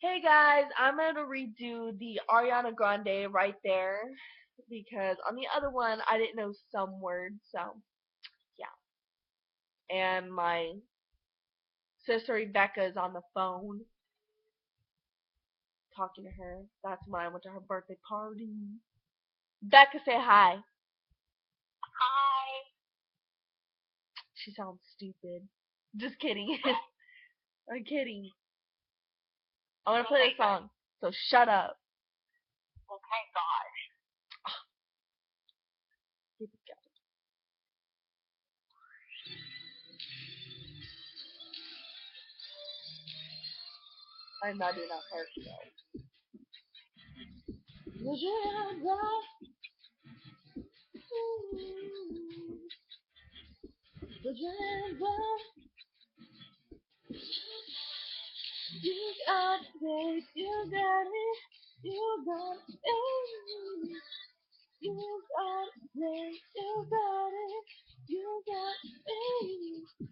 Hey guys, I'm gonna redo the Ariana Grande right there because on the other one I didn't know some words, so yeah. And my sister Rebecca is on the phone talking to her. That's when I went to her birthday party. Becca, say hi. Hi. She sounds stupid. Just kidding. I'm kidding. I'm gonna play Okay, a song, so shut up. okay, gosh. I'm not doing that part though. Would you ever Would you ever You got it, you got it, you got it. You got it, you got it, you got it.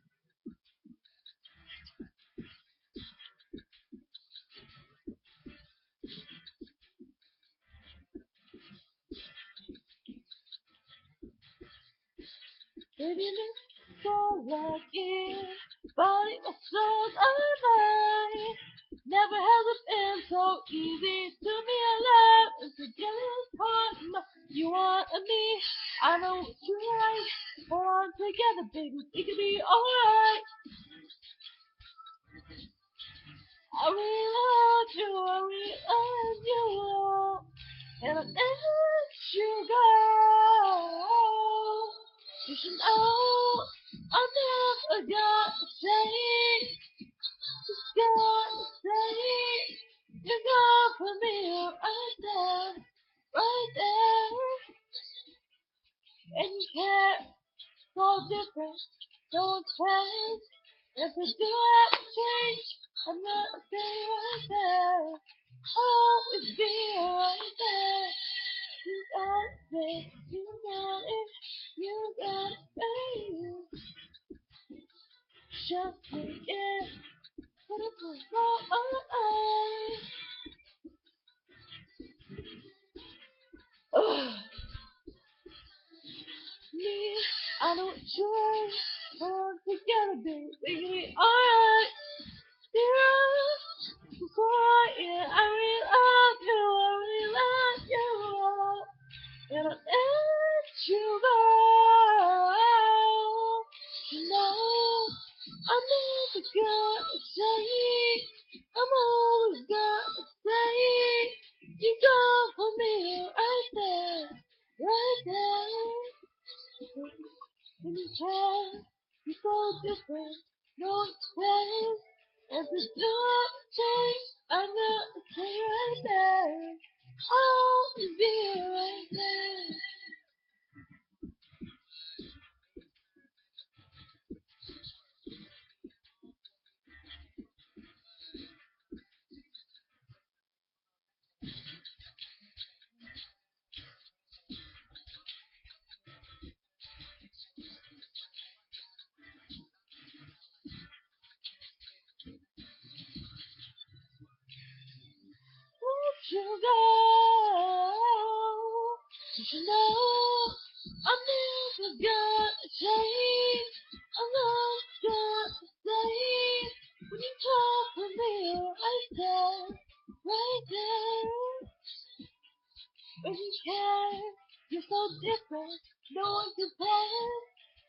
Baby, it's so lucky, body, my soul's alive. Never has it been so easy to be alive and to get this heart. You want me, I know what you like. Hold on together, baby, we can be alright. I really love you, I really love you, and I let you go. You should know I'm never gonna say, just gonna say, you're gonna put me right there, right there, and you care so different, so intense. If you do have to change, I'm gonna stay right there. Always be right there. You got it, you got it, you got it, baby. Just take it, put it on. Me, I know what you're all together, baby. We can be alright. Yeah, before, yeah, I really love you, I really love you, and I let you go. No, I'm never gonna say, I'm always gonna say, you go for me right there, right there. When you care, you're so different, no explain. If it's not change, I'm gonna stay right there. I'll be right there. Let you go. You should know I'm never gonna change. I'm not gonna stay when you talk with me right there, right there. When you care, you're so different. No one compares.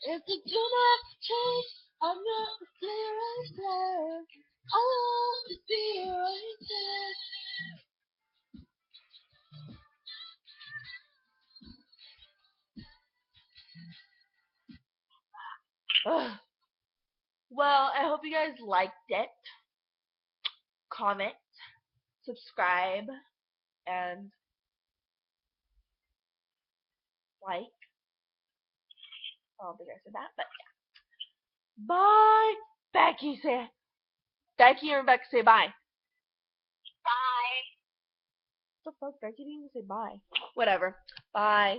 If you do not change, I'm gonna stay right there. I'll always be right there. Ugh. Well, I hope you guys liked it. Comment, subscribe, and like. I don't think I said that, but yeah. Bye. Becky and Rebecca say bye. Bye. What the fuck? Becky didn't even say bye. Whatever. Bye.